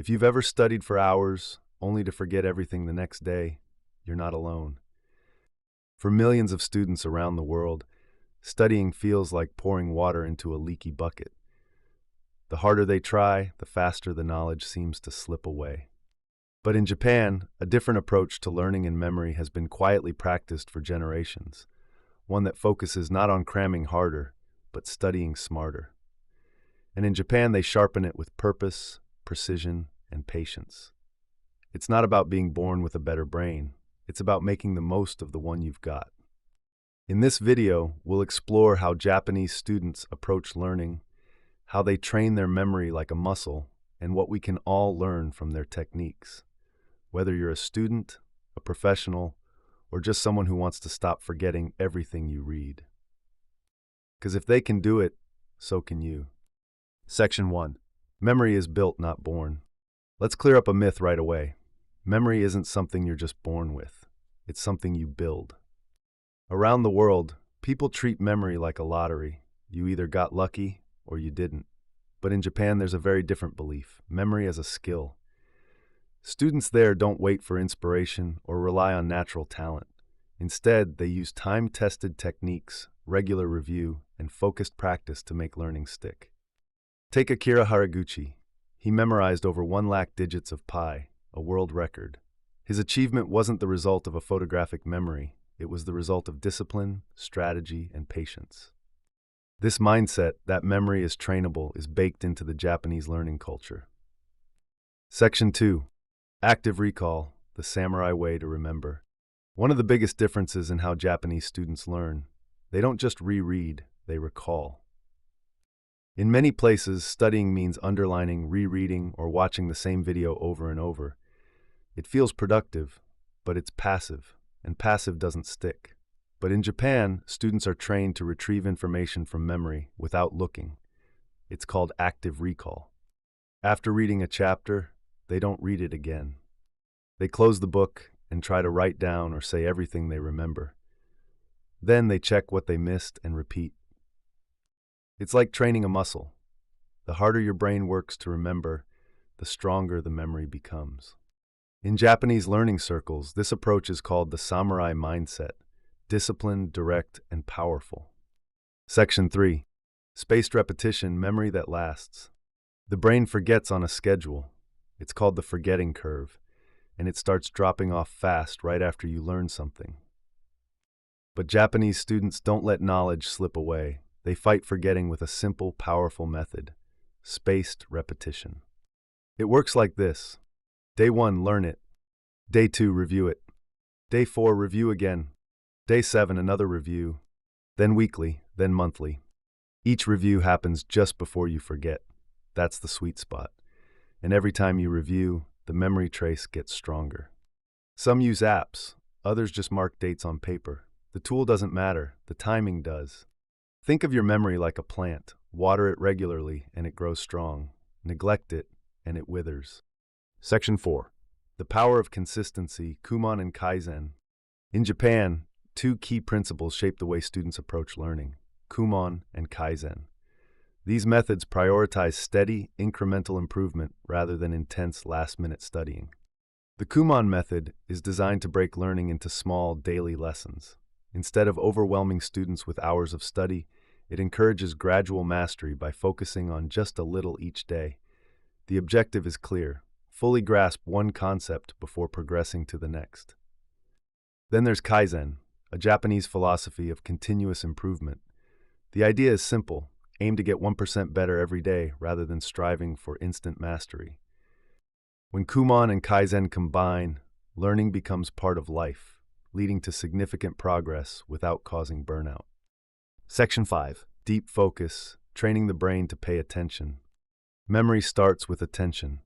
If you've ever studied for hours only to forget everything the next day, you're not alone. For millions of students around the world, studying feels like pouring water into a leaky bucket. The harder they try, the faster the knowledge seems to slip away. But in Japan, a different approach to learning and memory has been quietly practiced for generations, one that focuses not on cramming harder, but studying smarter. And in Japan, they sharpen it with purpose, precision, and patience. It's not about being born with a better brain. It's about making the most of the one you've got. In this video, we'll explore how Japanese students approach learning, how they train their memory like a muscle, and what we can all learn from their techniques. Whether you're a student, a professional, or just someone who wants to stop forgetting everything you read. Because if they can do it, so can you. Section 1. Memory is built, not born. Let's clear up a myth right away. Memory isn't something you're just born with. It's something you build. Around the world, people treat memory like a lottery. You either got lucky or you didn't. But in Japan, there's a very different belief: memory as a skill. Students there don't wait for inspiration or rely on natural talent. Instead, they use time-tested techniques, regular review, and focused practice to make learning stick. Take Akira Haraguchi. He memorized over 1 lakh digits of pi, a world record. His achievement wasn't the result of a photographic memory. It was the result of discipline, strategy, and patience. This mindset, that memory is trainable, is baked into the Japanese learning culture. Section 2. Active recall, the samurai way to remember. One of the biggest differences in how Japanese students learn, they don't just reread, they recall. In many places, studying means underlining, rereading, or watching the same video over and over. It feels productive, but it's passive, and passive doesn't stick. But in Japan, students are trained to retrieve information from memory without looking. It's called active recall. After reading a chapter, they don't read it again. They close the book and try to write down or say everything they remember. Then they check what they missed and repeat. It's like training a muscle. The harder your brain works to remember, the stronger the memory becomes. In Japanese learning circles, this approach is called the samurai mindset: disciplined, direct, and powerful. Section 3. Spaced repetition, memory that lasts. The brain forgets on a schedule. It's called the forgetting curve, and it starts dropping off fast right after you learn something. But Japanese students don't let knowledge slip away. They fight forgetting with a simple, powerful method: spaced repetition. It works like this. Day 1, learn it. Day 2, review it. Day 4, review again. Day 7, another review. Then weekly, then monthly. Each review happens just before you forget. That's the sweet spot. And every time you review, the memory trace gets stronger. Some use apps, others just mark dates on paper. The tool doesn't matter, the timing does. Think of your memory like a plant. Water it regularly and it grows strong. Neglect it and it withers. Section 4. The power of consistency, Kumon and Kaizen. In Japan, 2 key principles shape the way students approach learning: Kumon and Kaizen. These methods prioritize steady, incremental improvement rather than intense, last-minute studying. The Kumon method is designed to break learning into small, daily lessons. Instead of overwhelming students with hours of study, it encourages gradual mastery by focusing on just a little each day. The objective is clear: fully grasp one concept before progressing to the next. Then there's Kaizen, a Japanese philosophy of continuous improvement. The idea is simple: aim to get 1% better every day rather than striving for instant mastery. When Kumon and Kaizen combine, learning becomes part of life, leading to significant progress without causing burnout. Section 5. Deep focus, training the brain to pay attention. Memory starts with attention.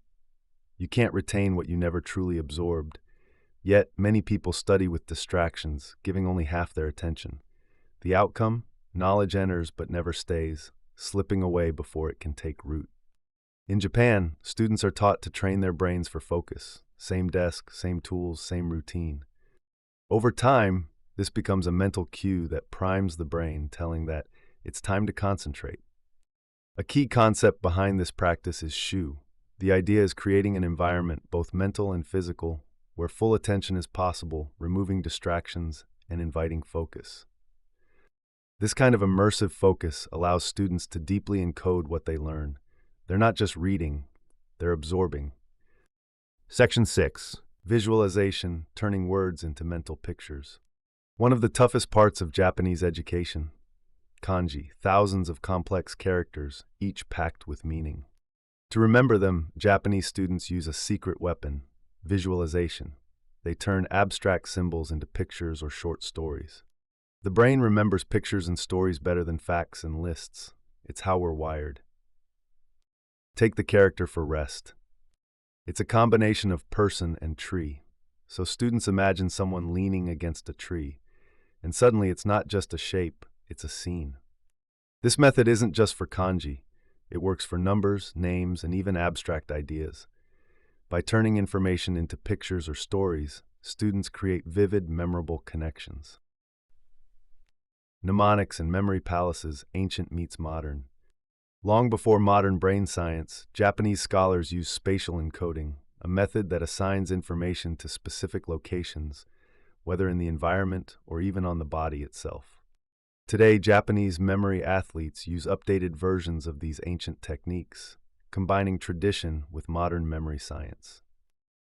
You can't retain what you never truly absorbed. Yet, many people study with distractions, giving only half their attention. The outcome? Knowledge enters but never stays, slipping away before it can take root. In Japan, students are taught to train their brains for focus. Same desk, same tools, same routine. Over time, this becomes a mental cue that primes the brain, telling that it's time to concentrate. A key concept behind this practice is shu, The idea is creating an environment, both mental and physical, where full attention is possible, removing distractions and inviting focus. This kind of immersive focus allows students to deeply encode what they learn. They're not just reading, they're absorbing. Section 6. Visualization, turning words into mental pictures. One of the toughest parts of Japanese education. Kanji, thousands of complex characters, each packed with meaning. To remember them, Japanese students use a secret weapon, visualization. They turn abstract symbols into pictures or short stories. The brain remembers pictures and stories better than facts and lists. It's how we're wired. Take the character for rest. It's a combination of person and tree. So students imagine someone leaning against a tree, and suddenly it's not just a shape, it's a scene. This method isn't just for kanji. It works for numbers, names, and even abstract ideas. By turning information into pictures or stories, students create vivid, memorable connections. Mnemonics and memory palaces, ancient meets modern. Long before modern brain science, Japanese scholars used spatial encoding, a method that assigns information to specific locations, whether in the environment or even on the body itself. Today, Japanese memory athletes use updated versions of these ancient techniques, combining tradition with modern memory science.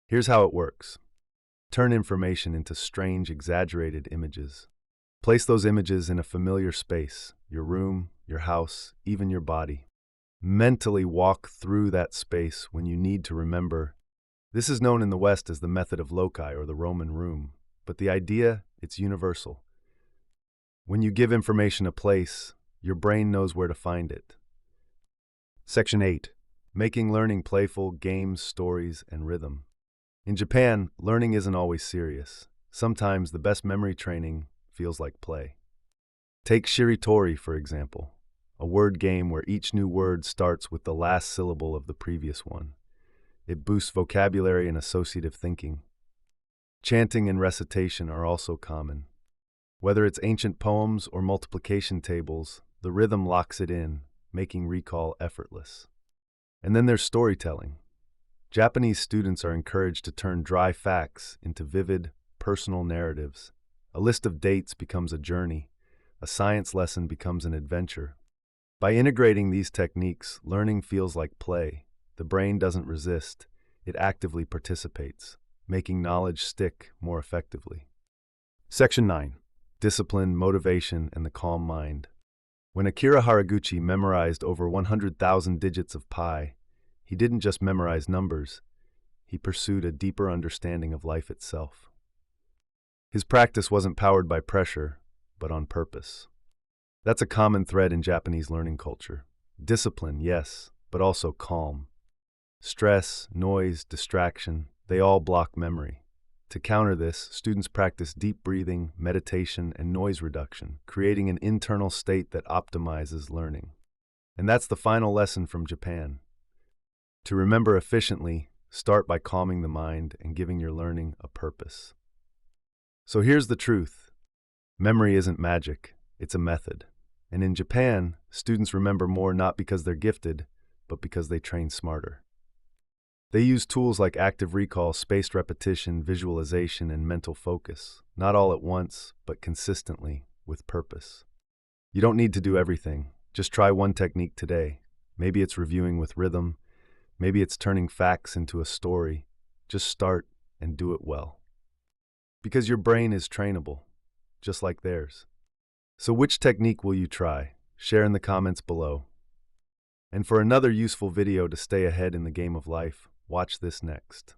Here's how it works. Turn information into strange, exaggerated images. Place those images in a familiar space, your room, your house, even your body. Mentally walk through that space when you need to remember. This is known in the West as the method of loci or the Roman room, but the idea, it's universal. When you give information a place, your brain knows where to find it. Section 8. Making learning playful, games, stories, and rhythm. In Japan, learning isn't always serious. Sometimes the best memory training feels like play. Take shiritori, for example, a word game where each new word starts with the last syllable of the previous one. It boosts vocabulary and associative thinking. Chanting and recitation are also common. Whether it's ancient poems or multiplication tables, the rhythm locks it in, making recall effortless. And then there's storytelling. Japanese students are encouraged to turn dry facts into vivid, personal narratives. A list of dates becomes a journey. A science lesson becomes an adventure. By integrating these techniques, learning feels like play. The brain doesn't resist. It actively participates, making knowledge stick more effectively. Section 9. Discipline, motivation, and the calm mind. When Akira Haraguchi memorized over 100,000 digits of pi, he didn't just memorize numbers. He pursued a deeper understanding of life itself. His practice wasn't powered by pressure, but on purpose. That's a common thread in Japanese learning culture. Discipline, yes, but also calm. Stress, noise, distraction, they all block memory. To counter this, students practice deep breathing, meditation, and noise reduction, creating an internal state that optimizes learning. And that's the final lesson from Japan. To remember efficiently, start by calming the mind and giving your learning a purpose. So here's the truth. Memory isn't magic, it's a method. And in Japan, students remember more not because they're gifted, but because they train smarter. They use tools like active recall, spaced repetition, visualization, and mental focus, not all at once, but consistently, with purpose. You don't need to do everything. Just try one technique today. Maybe it's reviewing with rhythm. Maybe it's turning facts into a story. Just start and do it well. Because your brain is trainable, just like theirs. So which technique will you try? Share in the comments below. And for another useful video to stay ahead in the game of life, watch this next.